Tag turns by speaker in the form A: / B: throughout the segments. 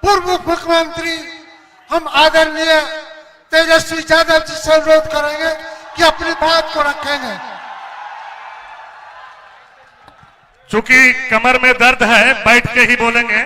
A: पूर्व मुख्यमंत्री हम आदरणीय तेजस्वी यादव जी से अनुरोध करेंगे कि अपनी बात को रखेंगे।
B: चूंकि कमर में दर्द है, बैठ के ही बोलेंगे।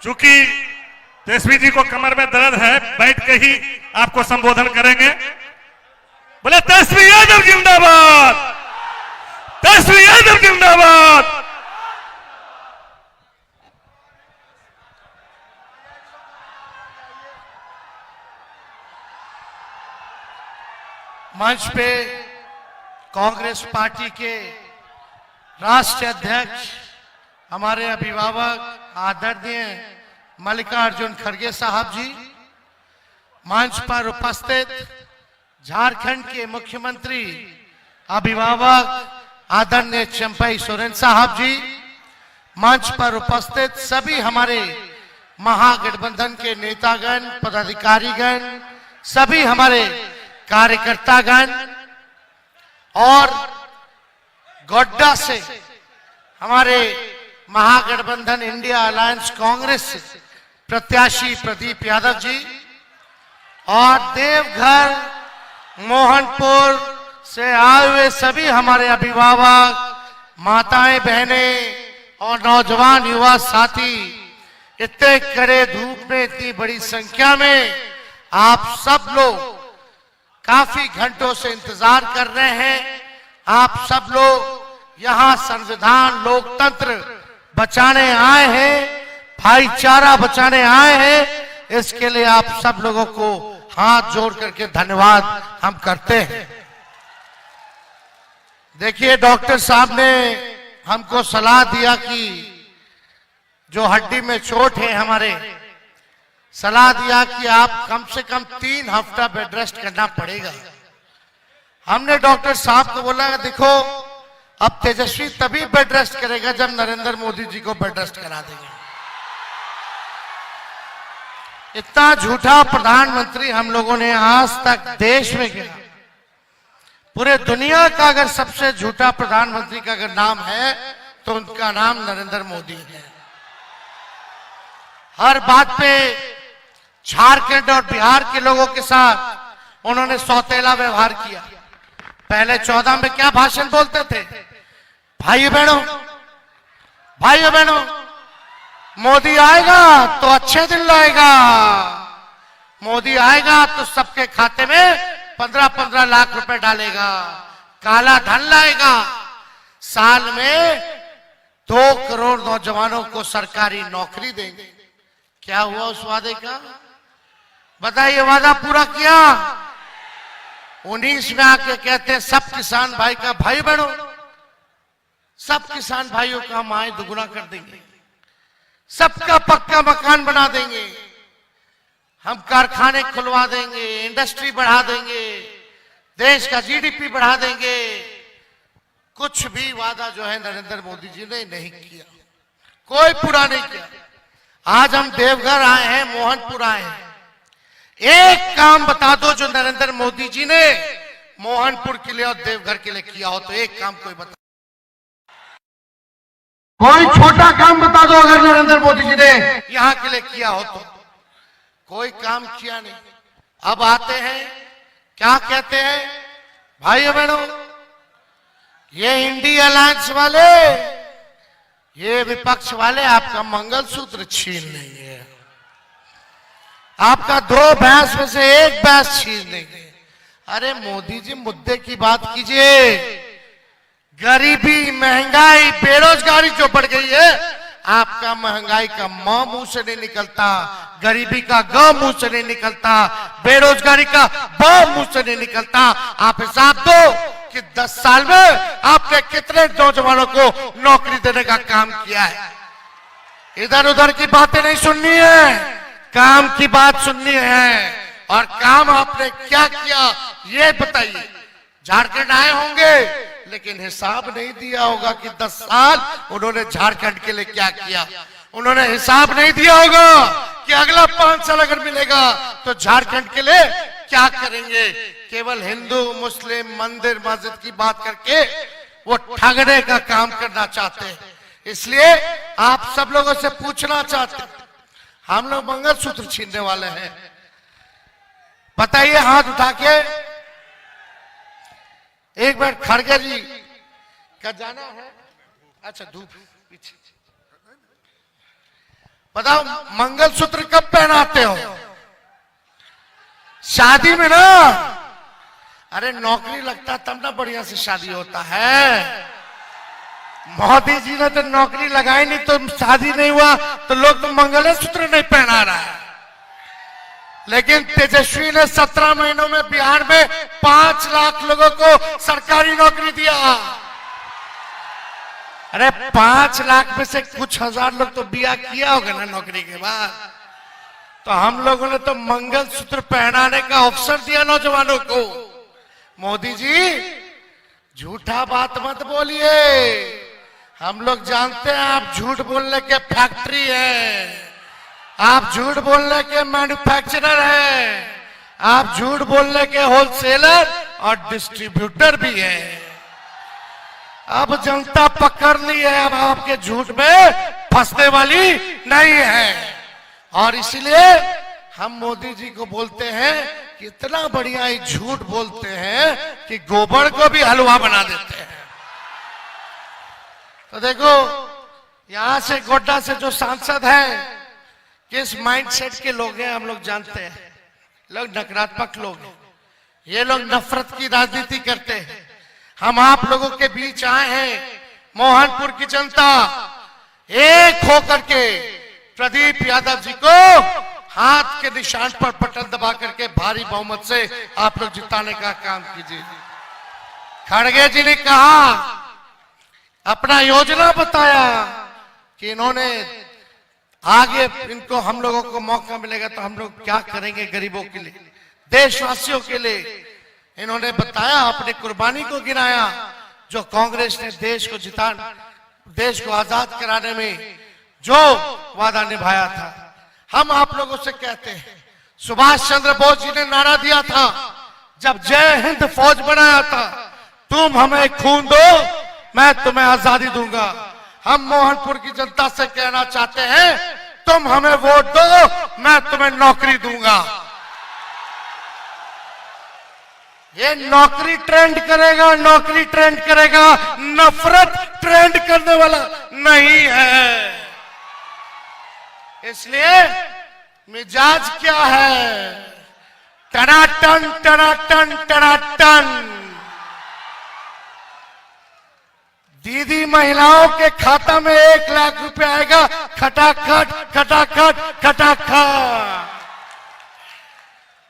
B: चूंकि तेजस्वी जी को कमर में दर्द है, बैठ के ही आपको संबोधन करेंगे। बोले तेजस्वी यादव जिंदाबाद, तेजस्वी यादव जिंदाबाद।
C: मंच पे कांग्रेस पार्टी के राष्ट्रीय अध्यक्ष, हमारे अभिभावक आदरणीय मल्लिकार्जुन खड़गे साहब जी, मंच पर उपस्थित झारखंड के मुख्यमंत्री अभिभावक आदरणीय चंपई सोरेन साहब जी, मंच पर उपस्थित सभी हमारे महागठबंधन के नेतागण, पदाधिकारीगण, सभी हमारे कार्यकर्तागण और गोड्डा से हमारे महागठबंधन इंडिया अलायंस कांग्रेस प्रत्याशी प्रदीप यादव जी और देवघर मोहनपुर से आए हुए सभी हमारे अभिभावक, माताएं, बहनें और नौजवान युवा साथी, इतने कड़े धूप में इतनी बड़ी संख्या में आप सब लोग काफी घंटों से इंतजार कर रहे हैं। आप सब लोग यहाँ संविधान लोकतंत्र बचाने आए हैं, भाईचारा बचाने आए हैं। इसके लिए आप सब लोगों को हाथ जोड़ करके धन्यवाद हम करते हैं। देखिए, डॉक्टर साहब ने हमको सलाह दिया कि जो हड्डी में चोट है हमारे, सलाह दिया कि आप कम से कम 3 हफ्ता बेड रेस्ट करना पड़ेगा। हमने डॉक्टर साहब को बोला, देखो अब तेजस्वी तभी बेड रेस्ट करेगा जब नरेंद्र मोदी जी को बेड रेस्ट करा देंगे। इतना झूठा प्रधानमंत्री हम लोगों ने आज तक देश में किया। पूरे दुनिया का अगर सबसे झूठा प्रधानमंत्री का अगर नाम है तो उनका नाम नरेंद्र मोदी है। हर बात पे झारखंड और बिहार के लोगों के साथ उन्होंने सौतेला व्यवहार किया। पहले 14 में क्या भाषण बोलते थे? भाइयों बहनों, मोदी आएगा तो अच्छे दिन लाएगा, मोदी आएगा तो सबके खाते में 15-15 लाख रुपए डालेगा, काला धन लाएगा, साल में 2 करोड़ नौजवानों को सरकारी नौकरी देंगे। क्या हुआ उस वादे का? बताइए, वादा पूरा किया? 19 में आके कहते हैं सब किसान भाई का, भाई बहनों, सब किसान भाइयों का हम आय दुगुना कर देंगे, सबका पक्का मकान बना देंगे, हम कारखाने खुलवा देंगे, इंडस्ट्री बढ़ा देंगे, देश का जीडीपी बढ़ा देंगे। कुछ भी वादा जो है नरेंद्र मोदी जी ने नहीं किया, कोई पूरा नहीं किया। आज हम देवघर आए हैं, मोहनपुर आए हैं, एक काम बता दो जो नरेंद्र मोदी जी ने मोहनपुर के लिए और देवघर के लिए किया हो, तो एक काम कोई बता, कोई छोटा काम बता दो अगर नरेंद्र मोदी जी ने यहां के लिए किया हो तो। कोई काम किया नहीं। अब आते हैं, क्या कहते हैं? भाइयों बहनों, ये इंडिया अलायंस वाले, ये विपक्ष वाले आपका मंगलसूत्र छीन लेंगे, आपका 2 भैंस में से 1 भैंस छीन लेंगे। अरे मोदी जी, मुद्दे की बात कीजिए। गरीबी, महंगाई, बेरोजगारी जो बढ़ गई है, आपका महंगाई का म मुंह से नहीं निकलता, गरीबी का ग मुंह से नहीं निकलता, बेरोजगारी का ब मुंह से नहीं निकलता। आप हिसाब दो कि 10 साल में आपने कितने नौजवानों को नौकरी देने का काम किया है। इधर उधर की बातें नहीं सुननी है, काम की बात सुननी है। और काम आपने क्या किया ये बताइए। झारखंड आए होंगे लेकिन हिसाब नहीं दिया होगा कि 10 साल उन्होंने झारखंड के लिए क्या किया। उन्होंने हिसाब नहीं दिया होगा कि अगला 5 साल अगर मिलेगा तो झारखंड के लिए क्या करेंगे। केवल हिंदू मुस्लिम मंदिर मस्जिद की बात करके वो ठगने का काम करना चाहते हैं। इसलिए आप सब लोगों से पूछना चाहते हैं, हम लोग मंगलसूत्र छीनने वाले हैं, बताइए हाथ उठा के। एक बार खड़गे जी का जाना है, अच्छा धूप पीछे, बताओ मंगलसूत्र कब पहनाते हो? शादी में ना। अरे नौकरी लगता तब ना बढ़िया से शादी होता है। मोदी जी ने तो नौकरी लगाई नहीं तो शादी नहीं हुआ, तो लोग तो मंगलसूत्र नहीं पहना रहा है। लेकिन तेजस्वी ने 17 महीनों में बिहार में 5 लाख लोगों को सरकारी नौकरी दिया। अरे 5 लाख में से कुछ हजार लोग तो बिया किया होगा ना नौकरी के बाद। तो हम लोगों ने तो मंगलसूत्र पहनाने का अवसर दिया नौजवानों को। मोदी जी झूठा बात मत बोलिए, हम लोग जानते हैं आप झूठ बोलने के फैक्ट्री है, आप झूठ बोलने के मैन्युफैक्चरर हैं, आप झूठ बोलने के होलसेलर और डिस्ट्रीब्यूटर भी हैं। अब जनता पकड़ ली है, अब आपके झूठ में फंसने वाली नहीं है। और इसलिए हम मोदी जी को बोलते हैं कि इतना बढ़िया ही झूठ बोलते हैं कि गोबर को भी हलवा बना देते हैं। तो देखो यहां से गोड्डा से जो सांसद हैं किस माइंडसेट के लोग हैं हम लोग जानते हैं। लोग नकारात्मक लोग हैं, ये लोग नफरत की राजनीति करते हैं। हम आप लोगों के बीच आए हैं, मोहनपुर की जनता एक होकर के प्रदीप यादव जी को हाथ के निशान पर बटन दबा करके भारी बहुमत से आप लोग जिताने का काम कीजिए। खड़गे जी ने कहा, अपना योजना बताया कि इन्होंने आगे इनको हम लोगों को मौका मिलेगा तो हम लोग क्या करेंगे गरीबों के लिए, देशवासियों के लिए। इन्होंने बताया, अपने कुर्बानी को गिनाया। जो कांग्रेस ने देश को देश को आजाद कराने में जो वादा निभाया था। हम आप लोगों से कहते हैं, सुभाष चंद्र बोस जी ने नारा दिया था जब जय हिंद फौज बनाया था, तुम हमें खून दो मैं तुम्हें आजादी दूंगा। हम मोहनपुर की जनता से कहना चाहते हैं, तुम हमें वोट दो मैं तुम्हें नौकरी दूंगा। ये नौकरी ट्रेंड करेगा, नौकरी ट्रेंड करेगा, नफरत ट्रेंड करने वाला नहीं है। इसलिए मिजाज क्या है, टनाटन टनाटन टनाटन। दीदी महिलाओं के खाता में 1 लाख रुपए आएगा, खटाखट खटाखट खटाखट।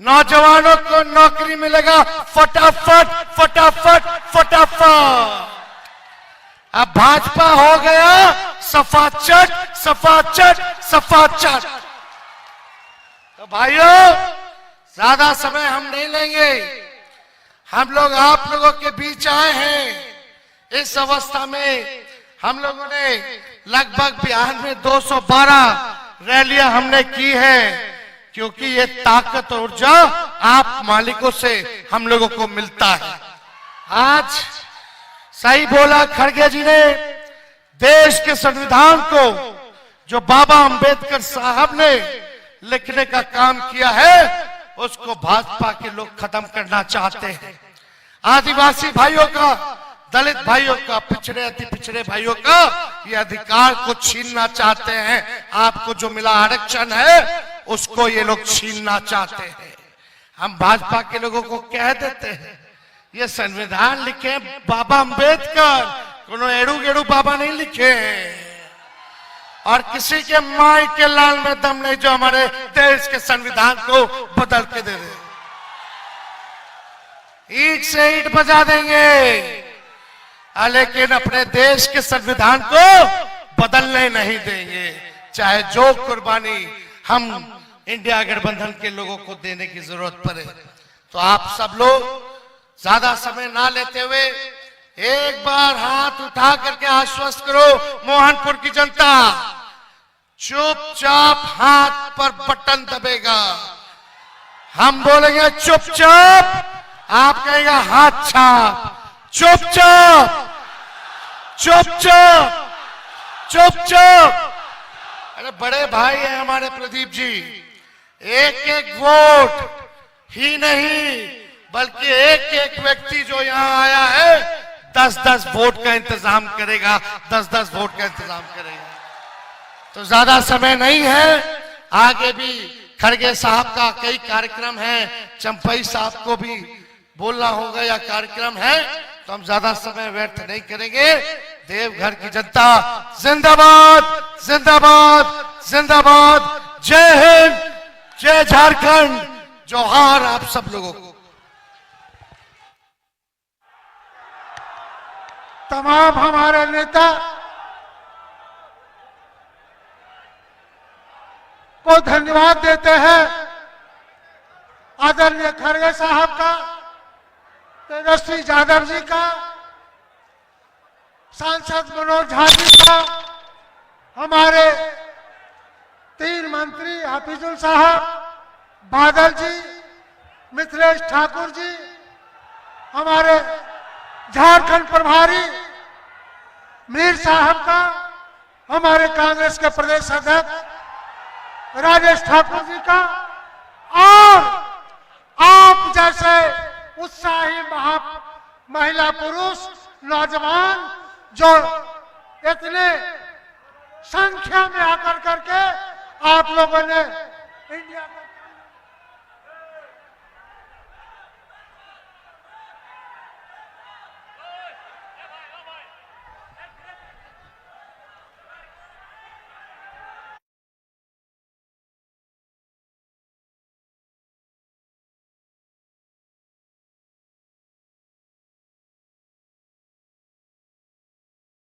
C: नौजवानों को नौकरी मिलेगा, फटाफट फटाफट फटाफट। अब भाजपा हो गया सफाचट सफाचट सफाचट। तो भाइयों ज्यादा समय हम नहीं लेंगे, हम लोग आप लोगों के बीच आए हैं। इस अवस्था में हम लोगों ने लगभग बिहार में 212 रैलियां हमने की है, क्योंकि ये ताकत और ऊर्जा आप मालिकों से हम लोगों को मिलता है। आज सही बोला खड़गे जी ने, देश के संविधान को जो बाबा अंबेडकर साहब ने लिखने का काम किया है उसको भाजपा के लोग खत्म करना चाहते हैं। आदिवासी भाइयों का, दलित भाइयों का, पिछड़े अति पिछड़े भाइयों का ये अधिकार को छीनना चाहते हैं। आपको जो मिला आरक्षण है उसको ये लोग छीनना चाहते हैं। हम भाजपा के लोगों को कह देते हैं, ये संविधान लिखे बाबा अंबेडकर, कोनो एड़ू गेड़ू बाबा नहीं लिखे हैं। और किसी के माई के लाल में दम नहीं जो हमारे देश के संविधान को बदल के दे दे। ईंट से ईंट बजा देंगे, लेकिन अपने देश के संविधान को बदलने नहीं देंगे, चाहे जो कुर्बानी हम इंडिया गठबंधन के लोगों को देने की जरूरत पड़े। तो आप सब लोग ज्यादा समय ना लेते हुए एक बार हाथ उठा करके आश्वस्त करो मोहनपुर की जनता, चुपचाप हाथ पर बटन दबेगा। हम बोलेंगे चुपचाप, आप कहेगा हाथ छाप। चुपचाप चुपचाप चुपचाप। अरे बड़े भाई हैं हमारे प्रदीप जी, एक एक वोट ही नहीं बल्कि एक एक व्यक्ति जो यहां आया है 10-10 वोट का इंतजाम करेगा, 10-10 वोट का इंतजाम करेगा। तो ज्यादा समय नहीं है, आगे भी खड़गे साहब का कई कार्यक्रम है, चंपई साहब को भी बोलना होगा या कार्यक्रम है, तो हम ज्यादा समय व्यर्थ नहीं करेंगे। देवघर की जनता जिंदाबाद जिंदाबाद जिंदाबाद। जय हिंद, जय झारखंड, जोहार आप सब लोगों को।
A: तमाम हमारे नेता को धन्यवाद देते हैं। आदरणीय खड़गे साहब का, तेजस्वी यादव जी का, सांसद मनोज झा जी का, हमारे 3 मंत्री हाफिजुल साहब, बादल जी, मिथिलेश ठाकुर जी, हमारे झारखंड प्रभारी मीर साहब का, हमारे कांग्रेस के प्रदेश अध्यक्ष राजेश ठाकुर जी का, और आप जैसे उत्साही महिला पुरुष नौजवान जो इतने संख्या में आकर करके आप लोगों ने इंडिया